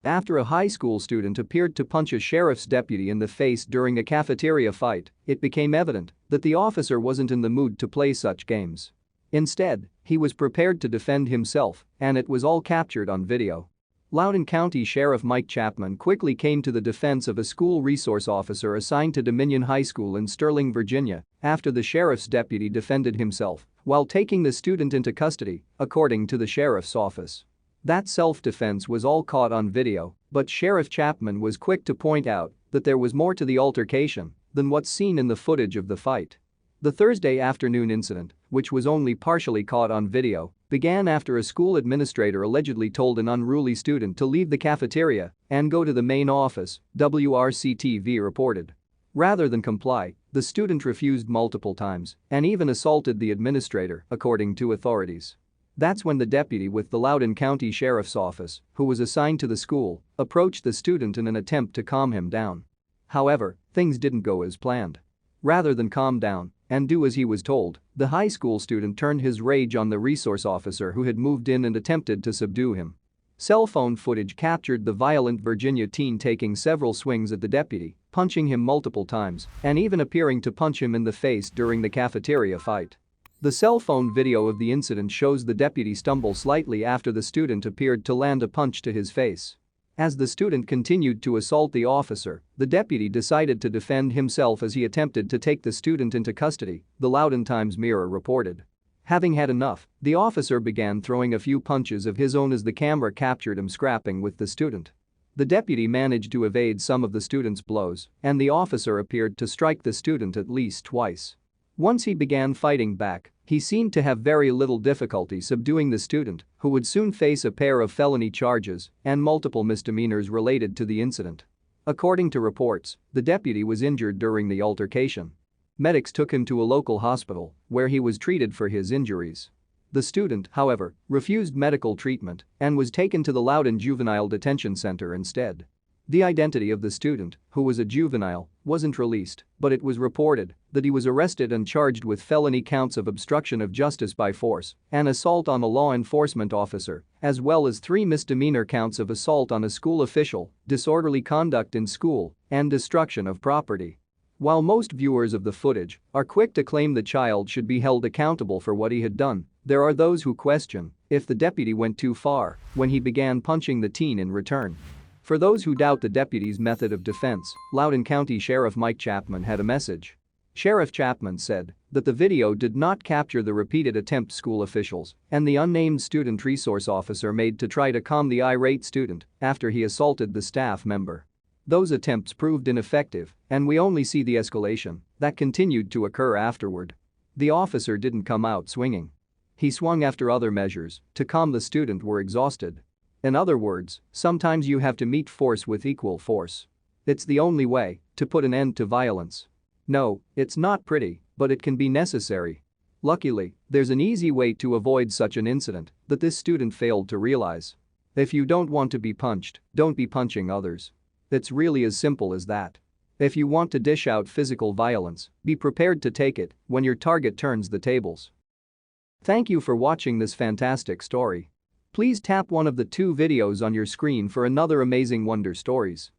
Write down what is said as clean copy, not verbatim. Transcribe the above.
After a high school student appeared to punch a sheriff's deputy in the face during a cafeteria fight, it became evident that the officer wasn't in the mood to play such games. Instead, he was prepared to defend himself, and it was all captured on video. Loudoun County Sheriff Mike Chapman quickly came to the defense of a school resource officer assigned to Dominion High School in Sterling, Virginia, after the sheriff's deputy defended himself while taking the student into custody, according to the sheriff's office. That self-defense was all caught on video, but Sheriff Chapman was quick to point out that there was more to the altercation than what's seen in the footage of the fight. The Thursday afternoon incident, which was only partially caught on video, began after a school administrator allegedly told an unruly student to leave the cafeteria and go to the main office, WRC-TV reported. Rather than comply, the student refused multiple times and even assaulted the administrator, according to authorities. That's when the deputy with the Loudoun County Sheriff's Office, who was assigned to the school, approached the student in an attempt to calm him down. However, things didn't go as planned. Rather than calm down and do as he was told, the high school student turned his rage on the resource officer who had moved in and attempted to subdue him. Cell phone footage captured the violent Virginia teen taking several swings at the deputy, punching him multiple times, and even appearing to punch him in the face during the cafeteria fight. The cell phone video of the incident shows the deputy stumble slightly after the student appeared to land a punch to his face. As the student continued to assault the officer, the deputy decided to defend himself as he attempted to take the student into custody, the Loudoun Times-Mirror reported. Having had enough, the officer began throwing a few punches of his own as the camera captured him scrapping with the student. The deputy managed to evade some of the student's blows, and the officer appeared to strike the student at least twice. Once he began fighting back, he seemed to have very little difficulty subduing the student, who would soon face a pair of felony charges and multiple misdemeanors related to the incident. According to reports, the deputy was injured during the altercation. Medics took him to a local hospital, where he was treated for his injuries. The student, however, refused medical treatment and was taken to the Loudoun Juvenile Detention Center instead. The identity of the student, who was a juvenile, wasn't released, but it was reported that he was arrested and charged with felony counts of obstruction of justice by force and assault on a law enforcement officer, as well as 3 misdemeanor counts of assault on a school official, disorderly conduct in school, and destruction of property. While most viewers of the footage are quick to claim the child should be held accountable for what he had done, there are those who question if the deputy went too far when he began punching the teen in return. For those who doubt the deputy's method of defense, Loudoun County Sheriff Mike Chapman had a message. Sheriff Chapman said that the video did not capture the repeated attempts school officials and the unnamed student resource officer made to try to calm the irate student after he assaulted the staff member. Those attempts proved ineffective, and we only see the escalation that continued to occur afterward. The officer didn't come out swinging. He swung after other measures to calm the student were exhausted. In other words, sometimes you have to meet force with equal force. It's the only way to put an end to violence. No, it's not pretty, but it can be necessary. Luckily, there's an easy way to avoid such an incident that this student failed to realize. If you don't want to be punched, don't be punching others. It's really as simple as that. If you want to dish out physical violence, be prepared to take it when your target turns the tables. Thank you for watching this fantastic story. Please tap one of the 2 videos on your screen for another amazing Wonder Stories.